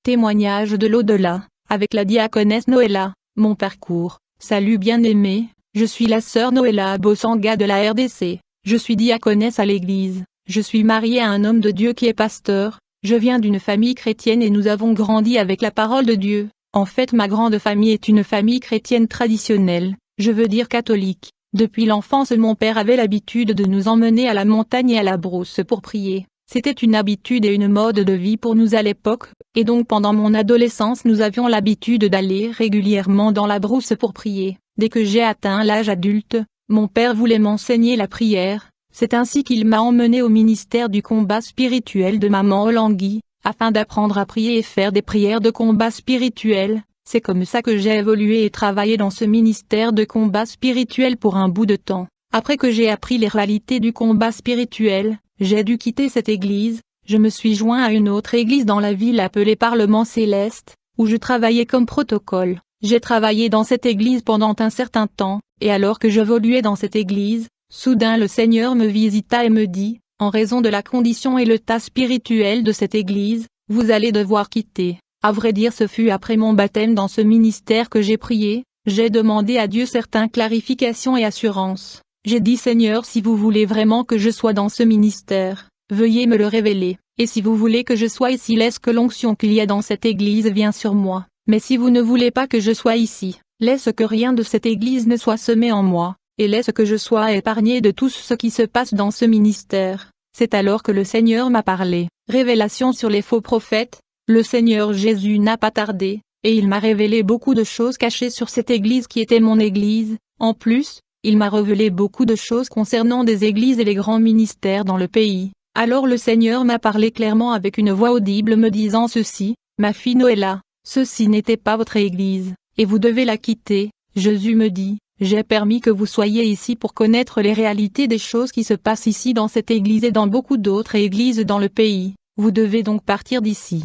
Témoignage de l'au-delà, avec la diaconesse Noëlla. Mon parcours. Salut bien-aimé, je suis la sœur Noëlla Bosanga de la RDC. Je suis diaconesse à l'église. Je suis mariée à un homme de Dieu qui est pasteur. Je viens d'une famille chrétienne et nous avons grandi avec la parole de Dieu. En fait, ma grande famille est une famille chrétienne traditionnelle, je veux dire catholique. Depuis l'enfance, mon père avait l'habitude de nous emmener à la montagne et à la brousse pour prier. C'était une habitude et une mode de vie pour nous à l'époque, et donc pendant mon adolescence nous avions l'habitude d'aller régulièrement dans la brousse pour prier. Dès que j'ai atteint l'âge adulte, mon père voulait m'enseigner la prière. C'est ainsi qu'il m'a emmené au ministère du combat spirituel de Maman Olangui, afin d'apprendre à prier et faire des prières de combat spirituel. C'est comme ça que j'ai évolué et travaillé dans ce ministère de combat spirituel pour un bout de temps. Après que j'ai appris les réalités du combat spirituel, j'ai dû quitter cette église. Je me suis joint à une autre église dans la ville appelée Parlement Céleste, où je travaillais comme protocole. J'ai travaillé dans cette église pendant un certain temps, et alors que j'évoluais dans cette église, soudain le Seigneur me visita et me dit, en raison de la condition et l'état spirituel de cette église, vous allez devoir quitter. À vrai dire, ce fut après mon baptême dans ce ministère que j'ai prié. J'ai demandé à Dieu certaines clarifications et assurances. J'ai dit Seigneur, si vous voulez vraiment que je sois dans ce ministère, veuillez me le révéler. Et si vous voulez que je sois ici, laisse que l'onction qu'il y a dans cette église vienne sur moi. Mais si vous ne voulez pas que je sois ici, laisse que rien de cette église ne soit semé en moi, et laisse que je sois épargné de tout ce qui se passe dans ce ministère. C'est alors que le Seigneur m'a parlé. Révélation sur les faux prophètes. Le Seigneur Jésus n'a pas tardé, et il m'a révélé beaucoup de choses cachées sur cette église qui était mon église. En plus, il m'a révélé beaucoup de choses concernant des églises et les grands ministères dans le pays. Alors le Seigneur m'a parlé clairement avec une voix audible me disant ceci, ma fille Noëlla, ceci n'était pas votre église, et vous devez la quitter. Jésus me dit, j'ai permis que vous soyez ici pour connaître les réalités des choses qui se passent ici dans cette église et dans beaucoup d'autres églises dans le pays. Vous devez donc partir d'ici.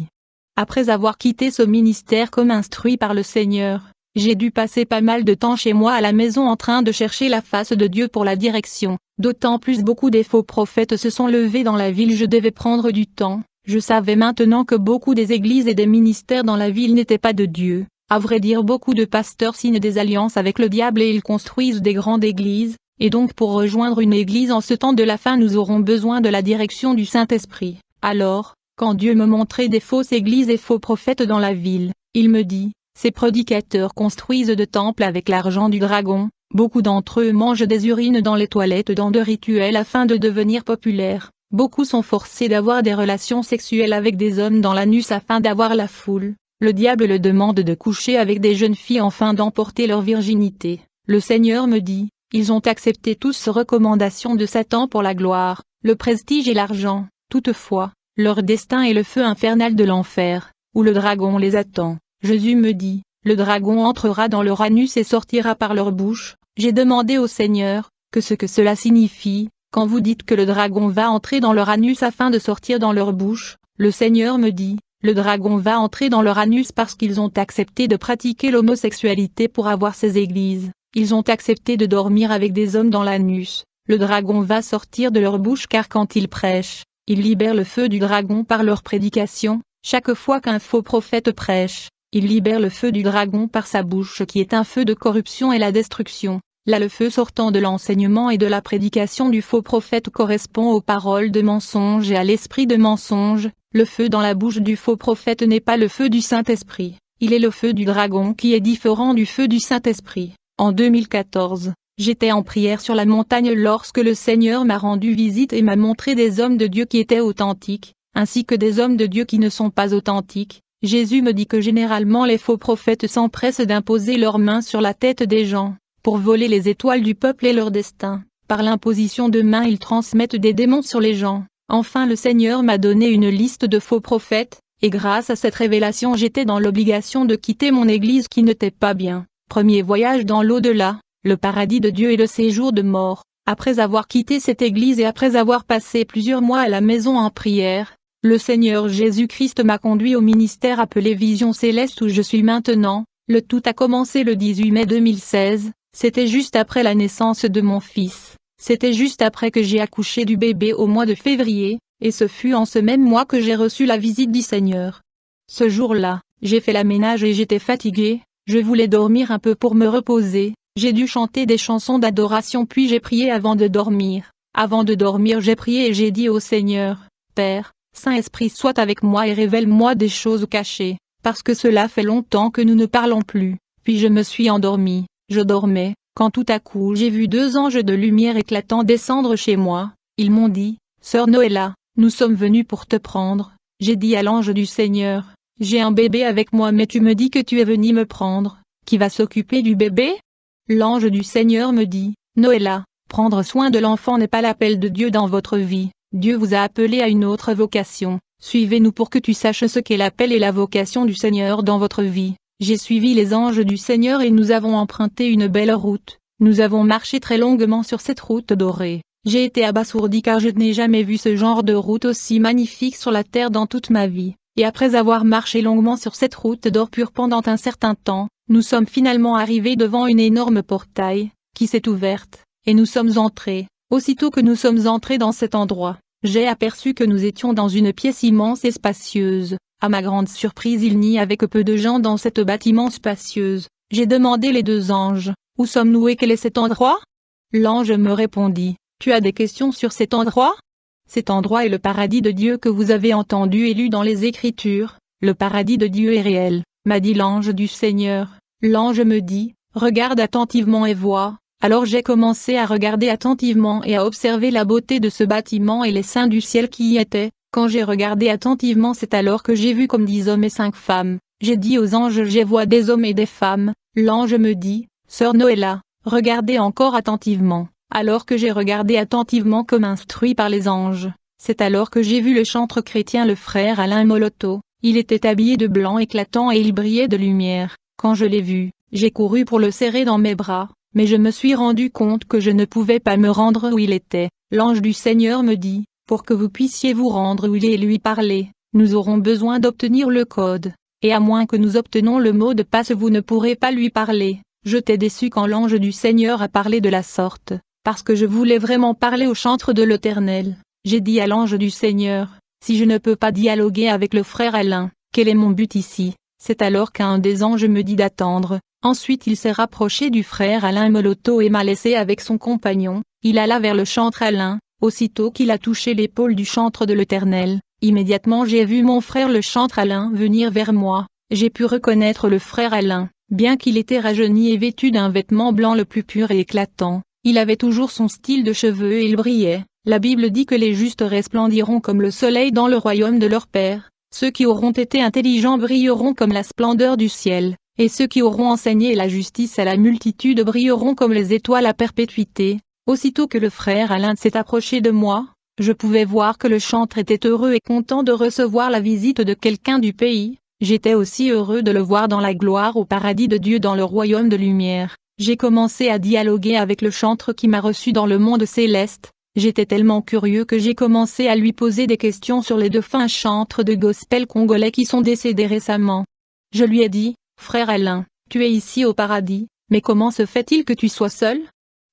Après avoir quitté ce ministère comme instruit par le Seigneur, j'ai dû passer pas mal de temps chez moi à la maison en train de chercher la face de Dieu pour la direction. D'autant plus beaucoup des faux prophètes se sont levés dans la ville, je devais prendre du temps. Je savais maintenant que beaucoup des églises et des ministères dans la ville n'étaient pas de Dieu. À vrai dire, beaucoup de pasteurs signent des alliances avec le diable et ils construisent des grandes églises, et donc pour rejoindre une église en ce temps de la fin nous aurons besoin de la direction du Saint-Esprit. Alors, quand Dieu me montrait des fausses églises et faux prophètes dans la ville, il me dit, ces prédicateurs construisent de temples avec l'argent du dragon, beaucoup d'entre eux mangent des urines dans les toilettes dans de rituels afin de devenir populaires, beaucoup sont forcés d'avoir des relations sexuelles avec des hommes dans l'anus afin d'avoir la foule, le diable le demande de coucher avec des jeunes filles afin d'emporter leur virginité. Le Seigneur me dit, ils ont accepté tous ces recommandations de Satan pour la gloire, le prestige et l'argent, toutefois, leur destin est le feu infernal de l'enfer, où le dragon les attend. Jésus me dit, le dragon entrera dans leur anus et sortira par leur bouche. J'ai demandé au Seigneur, que cela signifie, quand vous dites que le dragon va entrer dans leur anus afin de sortir dans leur bouche. Le Seigneur me dit, le dragon va entrer dans leur anus parce qu'ils ont accepté de pratiquer l'homosexualité pour avoir ces églises. Ils ont accepté de dormir avec des hommes dans l'anus. Le dragon va sortir de leur bouche car quand ils prêchent, ils libèrent le feu du dragon par leur prédication. Chaque fois qu'un faux prophète prêche, il libère le feu du dragon par sa bouche qui est un feu de corruption et la destruction. Là le feu sortant de l'enseignement et de la prédication du faux prophète correspond aux paroles de mensonge et à l'esprit de mensonge. Le feu dans la bouche du faux prophète n'est pas le feu du Saint-Esprit, il est le feu du dragon qui est différent du feu du Saint-Esprit. En 2014, j'étais en prière sur la montagne lorsque le Seigneur m'a rendu visite et m'a montré des hommes de Dieu qui étaient authentiques, ainsi que des hommes de Dieu qui ne sont pas authentiques. Jésus me dit que généralement les faux prophètes s'empressent d'imposer leurs mains sur la tête des gens, pour voler les étoiles du peuple et leur destin. Par l'imposition de mains ils transmettent des démons sur les gens. Enfin le Seigneur m'a donné une liste de faux prophètes, et grâce à cette révélation j'étais dans l'obligation de quitter mon église qui n'était pas bien. Premier voyage dans l'au-delà, le paradis de Dieu et le séjour de mort. Après avoir quitté cette église et après avoir passé plusieurs mois à la maison en prière, le Seigneur Jésus-Christ m'a conduit au ministère appelé Vision Céleste où je suis maintenant. Le tout a commencé le 18 mai 2016, c'était juste après la naissance de mon fils. C'était juste après que j'ai accouché du bébé au mois de février, et ce fut en ce même mois que j'ai reçu la visite du Seigneur. Ce jour-là, j'ai fait la ménage et j'étais fatiguée, je voulais dormir un peu pour me reposer, j'ai dû chanter des chansons d'adoration puis j'ai prié avant de dormir. Avant de dormir j'ai prié et j'ai dit au Seigneur, Père, Saint-Esprit soit avec moi et révèle-moi des choses cachées, parce que cela fait longtemps que nous ne parlons plus. Puis je me suis endormie, je dormais, quand tout à coup j'ai vu 2 anges de lumière éclatant descendre chez moi, ils m'ont dit, Sœur Noëlla, nous sommes venus pour te prendre. J'ai dit à l'ange du Seigneur, j'ai un bébé avec moi mais tu me dis que tu es venu me prendre, qui va s'occuper du bébé? L'ange du Seigneur me dit, Noëlla, prendre soin de l'enfant n'est pas l'appel de Dieu dans votre vie, Dieu vous a appelé à une autre vocation, suivez-nous pour que tu saches ce qu'est l'appel et la vocation du Seigneur dans votre vie. J'ai suivi les anges du Seigneur et nous avons emprunté une belle route, nous avons marché très longuement sur cette route dorée. J'ai été abasourdi car je n'ai jamais vu ce genre de route aussi magnifique sur la terre dans toute ma vie, et après avoir marché longuement sur cette route d'or pur pendant un certain temps, nous sommes finalement arrivés devant une énorme portail, qui s'est ouverte, et nous sommes entrés. Aussitôt que nous sommes entrés dans cet endroit, j'ai aperçu que nous étions dans une pièce immense et spacieuse. À ma grande surprise il n'y avait que peu de gens dans cette bâtiment spacieuse. J'ai demandé les 2 anges, où sommes-nous et quel est cet endroit? L'ange me répondit, tu as des questions sur cet endroit? Cet endroit est le paradis de Dieu que vous avez entendu et lu dans les Écritures, le paradis de Dieu est réel, m'a dit l'ange du Seigneur. L'ange me dit, regarde attentivement et vois. Alors j'ai commencé à regarder attentivement et à observer la beauté de ce bâtiment et les saints du ciel qui y étaient. Quand j'ai regardé attentivement c'est alors que j'ai vu comme 10 hommes et 5 femmes. J'ai dit aux anges je vois des hommes et des femmes. L'ange me dit, Sœur Noëlla, regardez encore attentivement. Alors que j'ai regardé attentivement comme instruit par les anges, c'est alors que j'ai vu le chantre chrétien le frère Alain Moloto. Il était habillé de blanc éclatant et il brillait de lumière. Quand je l'ai vu, j'ai couru pour le serrer dans mes bras, mais je me suis rendu compte que je ne pouvais pas me rendre où il était. L'ange du Seigneur me dit, pour que vous puissiez vous rendre où il est et lui parler, nous aurons besoin d'obtenir le code, et à moins que nous obtenons le mot de passe vous ne pourrez pas lui parler. J'étais déçu quand l'ange du Seigneur a parlé de la sorte, parce que je voulais vraiment parler au chantre de l'Éternel. J'ai dit à l'ange du Seigneur, si je ne peux pas dialoguer avec le frère Alain, quel est mon but ici? C'est alors qu'un des anges me dit d'attendre. Ensuite il s'est rapproché du frère Alain Moloto et m'a laissé avec son compagnon. Il alla vers le chantre Alain. Aussitôt qu'il a touché l'épaule du chantre de l'Éternel, immédiatement j'ai vu mon frère le chantre Alain venir vers moi. J'ai pu reconnaître le frère Alain, bien qu'il était rajeuni et vêtu d'un vêtement blanc le plus pur et éclatant. Il avait toujours son style de cheveux et il brillait. La Bible dit que les justes resplendiront comme le soleil dans le royaume de leur Père. Ceux qui auront été intelligents brilleront comme la splendeur du ciel, et ceux qui auront enseigné la justice à la multitude brilleront comme les étoiles à perpétuité. Aussitôt que le frère Alain s'est approché de moi, je pouvais voir que le chantre était heureux et content de recevoir la visite de quelqu'un du pays. J'étais aussi heureux de le voir dans la gloire au paradis de Dieu dans le royaume de lumière. J'ai commencé à dialoguer avec le chantre qui m'a reçu dans le monde céleste. J'étais tellement curieux que j'ai commencé à lui poser des questions sur les défunts chantres de gospel congolais qui sont décédés récemment. Je lui ai dit, frère Alain, tu es ici au paradis, mais comment se fait-il que tu sois seul?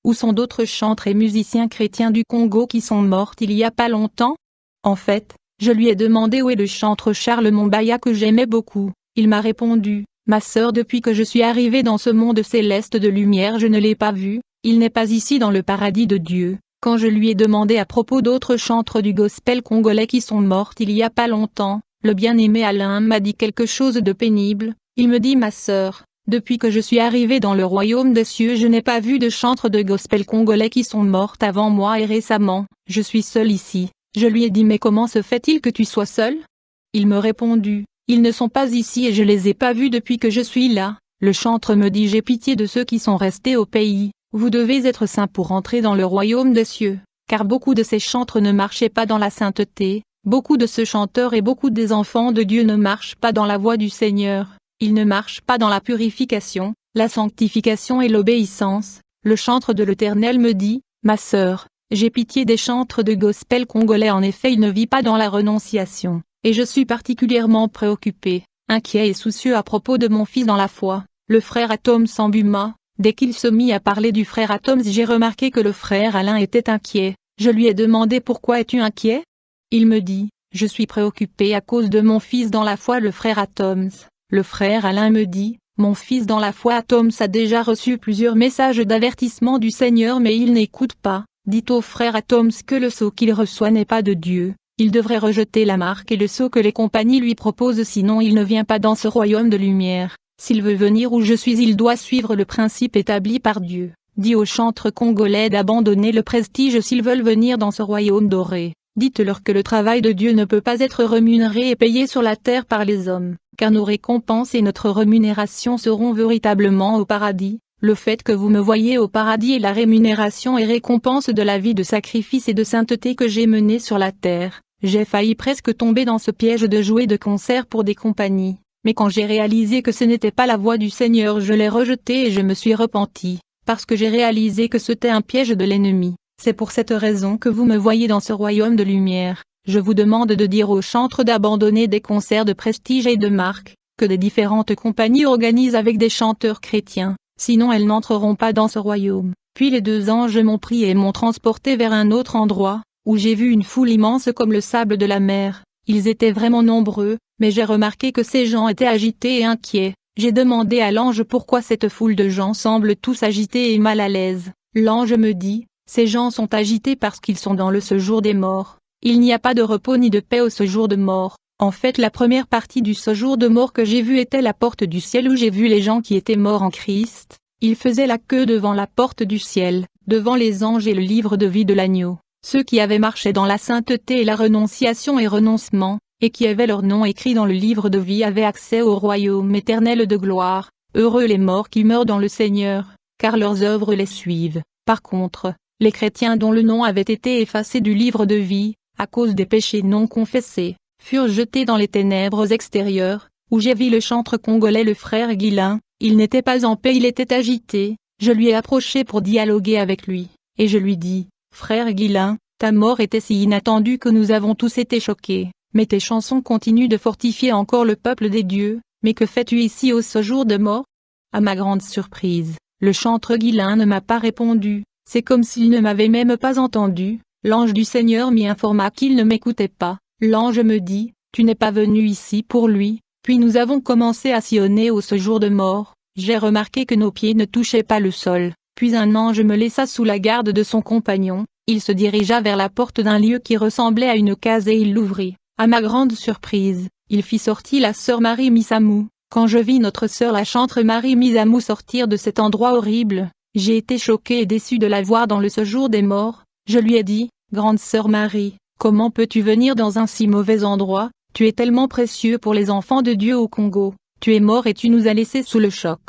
Où sont d'autres chantres et musiciens chrétiens du Congo qui sont morts il y a pas longtemps? En fait, je lui ai demandé où est le chantre Charles Mombaya que j'aimais beaucoup. Il m'a répondu, ma sœur depuis que je suis arrivé dans ce monde céleste de lumière je ne l'ai pas vu, il n'est pas ici dans le paradis de Dieu. Quand je lui ai demandé à propos d'autres chantres du gospel congolais qui sont morts il y a pas longtemps, le bien-aimé Alain m'a dit quelque chose de pénible. Il me dit ma sœur, depuis que je suis arrivé dans le royaume des cieux je n'ai pas vu de chantres de gospel congolais qui sont morts avant moi et récemment, je suis seul ici. Je lui ai dit mais comment se fait-il que tu sois seul? Il me répondu, ils ne sont pas ici et je les ai pas vus depuis que je suis là. Le chantre me dit j'ai pitié de ceux qui sont restés au pays, vous devez être saints pour entrer dans le royaume des cieux, car beaucoup de ces chantres ne marchaient pas dans la sainteté, beaucoup de ce chanteur et beaucoup des enfants de Dieu ne marchent pas dans la voie du Seigneur. Ils ne marchent pas dans la purification, la sanctification et l'obéissance. Le chantre de l'Éternel me dit, ma sœur, j'ai pitié des chantres de gospel congolais en effet il ne vit pas dans la renonciation, et je suis particulièrement préoccupé, inquiet et soucieux à propos de mon fils dans la foi, le frère Atom Sambuma. Dès qu'il se mit à parler du frère Atom j'ai remarqué que le frère Alain était inquiet. Je lui ai demandé pourquoi es-tu inquiet? Il me dit, Je suis préoccupé à cause de mon fils dans la foi, le frère Atoms. Le frère Alain me dit, mon fils dans la foi Atoms a déjà reçu plusieurs messages d'avertissement du Seigneur mais il n'écoute pas. Dites au frère Atoms que le sceau qu'il reçoit n'est pas de Dieu. Il devrait rejeter la marque et le sceau que les compagnies lui proposent, sinon il ne vient pas dans ce royaume de lumière. S'il veut venir où je suis, il doit suivre le principe établi par Dieu. Dis aux chantres congolais d'abandonner le prestige s'ils veulent venir dans ce royaume doré. Dites-leur que le travail de Dieu ne peut pas être rémunéré et payé sur la terre par les hommes, car nos récompenses et notre rémunération seront véritablement au paradis. Le fait que vous me voyez au paradis est la rémunération et récompense de la vie de sacrifice et de sainteté que j'ai menée sur la terre. J'ai failli presque tomber dans ce piège de jouer de concert pour des compagnies, mais quand j'ai réalisé que ce n'était pas la voie du Seigneur, je l'ai rejeté et je me suis repenti, parce que j'ai réalisé que c'était un piège de l'ennemi. C'est pour cette raison que vous me voyez dans ce royaume de lumière. Je vous demande de dire aux chantres d'abandonner des concerts de prestige et de marque, que des différentes compagnies organisent avec des chanteurs chrétiens, sinon elles n'entreront pas dans ce royaume. Puis les deux anges m'ont pris et m'ont transporté vers un autre endroit, où j'ai vu une foule immense comme le sable de la mer. Ils étaient vraiment nombreux, mais j'ai remarqué que ces gens étaient agités et inquiets. J'ai demandé à l'ange pourquoi cette foule de gens semble tous agités et mal à l'aise. L'ange me dit, ces gens sont agités parce qu'ils sont dans le séjour des morts. Il n'y a pas de repos ni de paix au séjour de mort. En fait, la première partie du séjour de mort que j'ai vu était la porte du ciel où j'ai vu les gens qui étaient morts en Christ. Ils faisaient la queue devant la porte du ciel, devant les anges et le livre de vie de l'agneau. Ceux qui avaient marché dans la sainteté et la renonciation et renoncement, et qui avaient leur nom écrit dans le livre de vie avaient accès au royaume éternel de gloire. Heureux les morts qui meurent dans le Seigneur, car leurs œuvres les suivent. Par contre, les chrétiens dont le nom avait été effacé du livre de vie, à cause des péchés non confessés, furent jetés dans les ténèbres extérieures, où j'ai vu le chantre congolais le frère Guilain. Il n'était pas en paix, il était agité. Je lui ai approché pour dialoguer avec lui, et je lui dis, frère Guilain, ta mort était si inattendue que nous avons tous été choqués, mais tes chansons continuent de fortifier encore le peuple des dieux, mais que fais-tu ici au séjour de mort? À ma grande surprise, le chantre Guilain ne m'a pas répondu, c'est comme s'il ne m'avait même pas entendu. L'ange du Seigneur m'y informa qu'il ne m'écoutait pas. L'ange me dit, tu n'es pas venu ici pour lui. Puis nous avons commencé à sillonner au séjour de mort. J'ai remarqué que nos pieds ne touchaient pas le sol. Puis un ange me laissa sous la garde de son compagnon. Il se dirigea vers la porte d'un lieu qui ressemblait à une case et il l'ouvrit. À ma grande surprise, il fit sortir la sœur Marie Misamou. Quand je vis notre sœur la chantre Marie Misamou sortir de cet endroit horrible, j'ai été choqué et déçu de la voir dans le séjour des morts. Je lui ai dit, grande sœur Marie, comment peux-tu venir dans un si mauvais endroit? Tu es tellement précieux pour les enfants de Dieu au Congo. Tu es mort et tu nous as laissés sous le choc.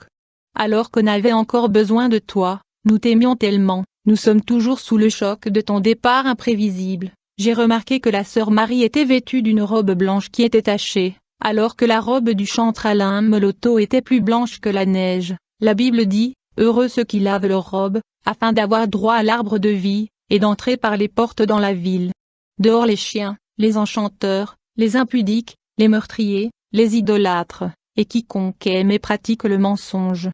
Alors qu'on avait encore besoin de toi, nous t'aimions tellement, nous sommes toujours sous le choc de ton départ imprévisible. J'ai remarqué que la sœur Marie était vêtue d'une robe blanche qui était tachée, alors que la robe du chantre Alain Meloto était plus blanche que la neige. La Bible dit, heureux ceux qui lavent leurs robes, afin d'avoir droit à l'arbre de vie, et d'entrer par les portes dans la ville. Dehors les chiens, les enchanteurs, les impudiques, les meurtriers, les idolâtres, et quiconque aime et pratique le mensonge.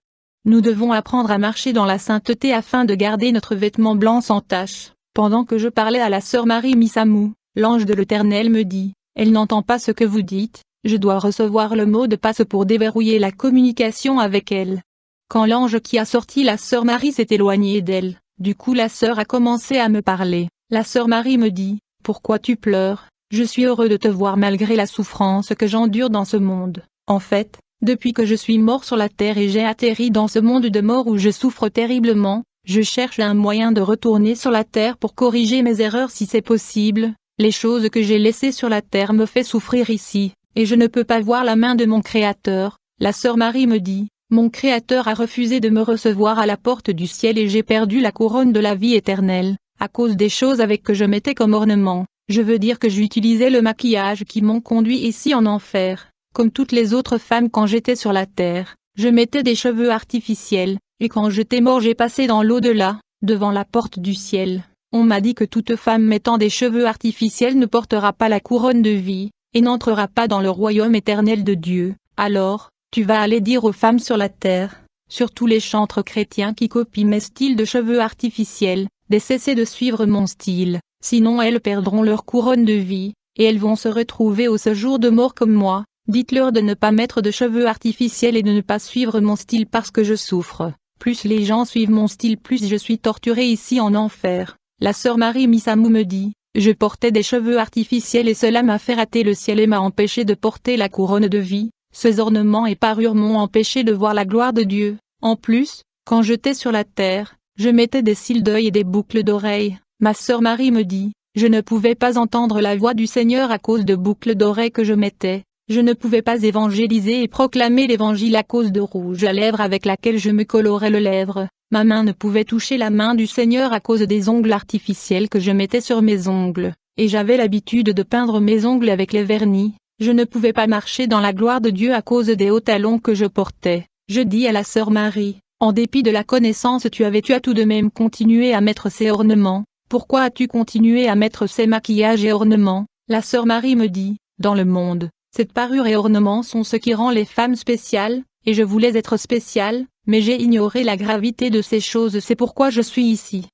Nous devons apprendre à marcher dans la sainteté afin de garder notre vêtement blanc sans tache. Pendant que je parlais à la sœur Marie Misamou, l'ange de l'Éternel me dit, elle n'entend pas ce que vous dites, je dois recevoir le mot de passe pour déverrouiller la communication avec elle. Quand l'ange qui a sorti la sœur Marie s'est éloigné d'elle, du coup la sœur a commencé à me parler. La sœur Marie me dit, pourquoi tu pleures? Je suis heureux de te voir malgré la souffrance que j'endure dans ce monde. En fait, depuis que je suis mort sur la terre et j'ai atterri dans ce monde de mort où je souffre terriblement, je cherche un moyen de retourner sur la terre pour corriger mes erreurs si c'est possible. Les choses que j'ai laissées sur la terre me fait souffrir ici, et je ne peux pas voir la main de mon Créateur. La sœur Marie me dit, mon Créateur a refusé de me recevoir à la porte du ciel et j'ai perdu la couronne de la vie éternelle, à cause des choses avec que je mettais comme ornement. Je veux dire que j'utilisais le maquillage qui m'ont conduit ici en enfer. Comme toutes les autres femmes quand j'étais sur la terre, je mettais des cheveux artificiels, et quand j'étais mort j'ai passé dans l'au-delà, devant la porte du ciel. On m'a dit que toute femme mettant des cheveux artificiels ne portera pas la couronne de vie, et n'entrera pas dans le royaume éternel de Dieu. Alors, tu vas aller dire aux femmes sur la terre, surtout les chantres chrétiens qui copient mes styles de cheveux artificiels, de cesser de suivre mon style, sinon elles perdront leur couronne de vie. et elles vont se retrouver au séjour de mort comme moi. Dites-leur de ne pas mettre de cheveux artificiels et de ne pas suivre mon style parce que je souffre. Plus les gens suivent mon style, plus je suis torturée ici en enfer. La sœur Marie Misamu me dit, je portais des cheveux artificiels et cela m'a fait rater le ciel et m'a empêché de porter la couronne de vie. Ces ornements et parures m'ont empêché de voir la gloire de Dieu. En plus, quand j'étais sur la terre, je mettais des cils d'œil et des boucles d'oreilles. Ma sœur Marie me dit, je ne pouvais pas entendre la voix du Seigneur à cause de boucles d'oreilles que je mettais. Je ne pouvais pas évangéliser et proclamer l'évangile à cause de rouge à lèvres avec laquelle je me colorais les lèvres. Ma main ne pouvait toucher la main du Seigneur à cause des ongles artificiels que je mettais sur mes ongles, et j'avais l'habitude de peindre mes ongles avec les vernis. Je ne pouvais pas marcher dans la gloire de Dieu à cause des hauts talons que je portais. Je dis à la sœur Marie, en dépit de la connaissance tu as tout de même continué à mettre ces ornements. Pourquoi as-tu continué à mettre ces maquillages et ornements? La sœur Marie me dit, dans le monde, cette parure et ornements sont ce qui rend les femmes spéciales, et je voulais être spéciale, mais j'ai ignoré la gravité de ces choses, c'est pourquoi je suis ici.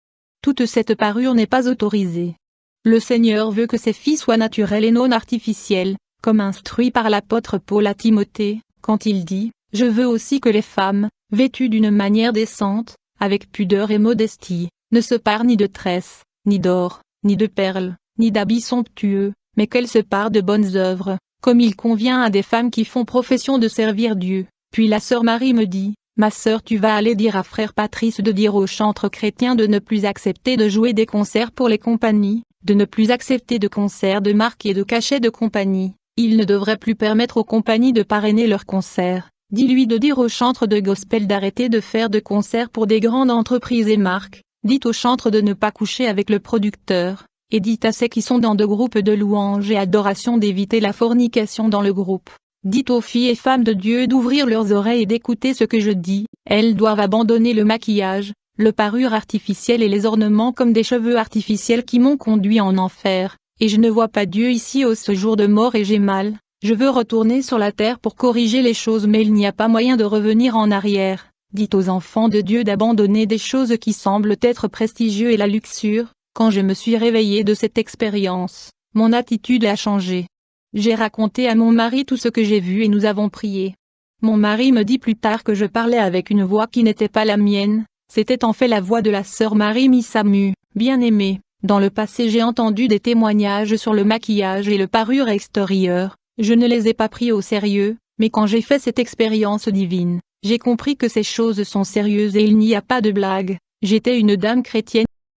Toute cette parure n'est pas autorisée. Le Seigneur veut que ses filles soient naturelles et non artificielles, comme instruit par l'apôtre Paul à Timothée, quand il dit, je veux aussi que les femmes, vêtues d'une manière décente, avec pudeur et modestie, ne se parent ni de tresses, ni d'or, ni de perles, ni d'habits somptueux, mais qu'elles se parent de bonnes œuvres, comme il convient à des femmes qui font profession de servir Dieu. Puis la sœur Marie me dit, ma sœur, tu vas aller dire à frère Patrice de dire aux chantres chrétiens de ne plus accepter de jouer des concerts pour les compagnies, de ne plus accepter de concerts de marque et de cachets de compagnie. Il ne devrait plus permettre aux compagnies de parrainer leurs concerts. Dis-lui de dire aux chantres de gospel d'arrêter de faire de concerts pour des grandes entreprises et marques. Dites aux chantres de ne pas coucher avec le producteur. Et dites à ceux qui sont dans de groupes de louanges et adoration d'éviter la fornication dans le groupe. Dites aux filles et femmes de Dieu d'ouvrir leurs oreilles et d'écouter ce que je dis. Elles doivent abandonner le maquillage, le parure artificielle et les ornements comme des cheveux artificiels qui m'ont conduit en enfer. Et je ne vois pas Dieu ici au séjour de mort et j'ai mal. Je veux retourner sur la terre pour corriger les choses mais il n'y a pas moyen de revenir en arrière. Dites aux enfants de Dieu d'abandonner des choses qui semblent être prestigieuses et la luxure. Quand je me suis réveillée de cette expérience, mon attitude a changé. J'ai raconté à mon mari tout ce que j'ai vu et nous avons prié. Mon mari me dit plus tard que je parlais avec une voix qui n'était pas la mienne, c'était en fait la voix de la sœur Marie Misamu. Bien-aimée, dans le passé j'ai entendu des témoignages sur le maquillage et le parure extérieure, je ne les ai pas pris au sérieux, mais quand j'ai fait cette expérience divine, j'ai compris que ces choses sont sérieuses et il n'y a pas de blague. J'étais une dame chrétienne